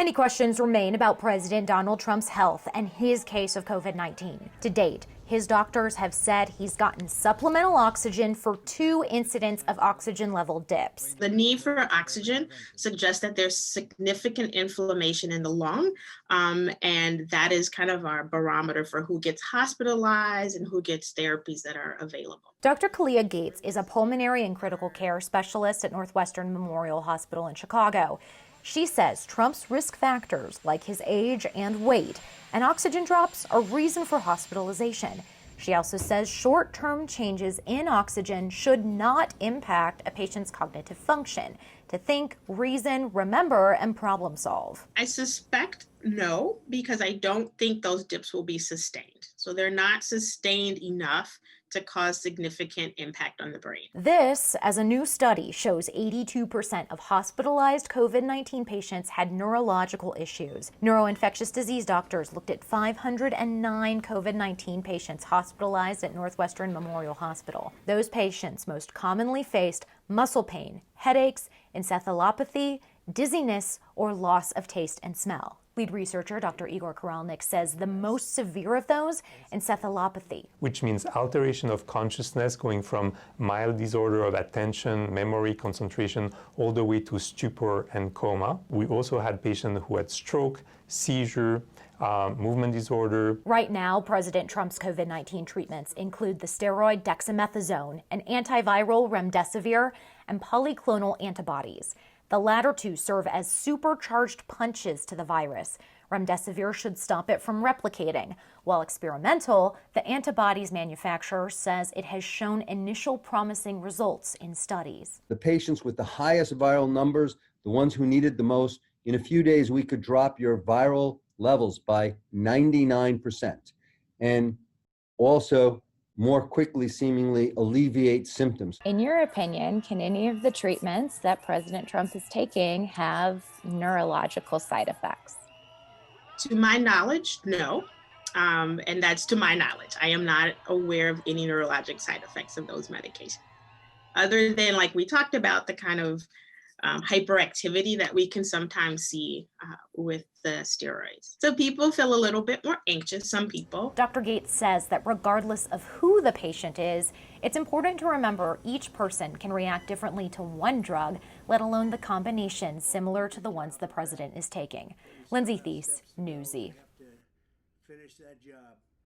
Many questions remain about President Donald Trump's health and his case of COVID-19. To date, his doctors have said he's gotten supplemental oxygen for 2 incidents of oxygen level dips. The need for oxygen suggests that there's significant inflammation in the lung, and that is kind of our barometer for who gets hospitalized and who gets therapies that are available. Dr. Kalia Gates is a pulmonary and critical care specialist at Northwestern Memorial Hospital in Chicago. She says Trump's risk factors, like his age and weight, and oxygen drops are reason for hospitalization. She also says short-term changes in oxygen should not impact a patient's cognitive function to think, reason, remember, and problem solve. I suspect no, because I don't think those dips will be sustained. So they're not sustained enough to cause significant impact on the brain. This, as a new study shows 82% of hospitalized COVID-19 patients had neurological issues. Neuroinfectious disease doctors looked at 509 COVID-19 patients hospitalized at Northwestern Memorial Hospital. Those patients most commonly faced muscle pain, headaches, encephalopathy, dizziness, or loss of taste and smell. Lead researcher Dr. Igor Koralnik says the most severe of those, encephalopathy, which means alteration of consciousness going from mild disorder of attention, memory, concentration, all the way to stupor and coma. We also had patients who had stroke, seizure, movement disorder. Right now, President Trump's COVID-19 treatments include the steroid dexamethasone, an antiviral remdesivir, and polyclonal antibodies. The latter 2 serve as supercharged punches to the virus. Remdesivir should stop it from replicating. While experimental, the antibodies manufacturer says it has shown initial promising results in studies. The patients with the highest viral numbers, the ones who needed the most, in a few days we could drop your viral levels by 99%. And also more quickly seemingly alleviate symptoms. In your opinion, can any of the treatments that President Trump is taking have neurological side effects? To my knowledge, no. And that's to my knowledge. I am not aware of any neurologic side effects of those medications. Other than, like we talked about, the kind of hyperactivity that we can sometimes see with the steroids. So people feel a little bit more anxious, some people. Dr. Gates says that regardless of who the patient is, it's important to remember each person can react differently to one drug, let alone the combination similar to the ones the president is taking. Lindsay Thies, Newsy. Finish that job.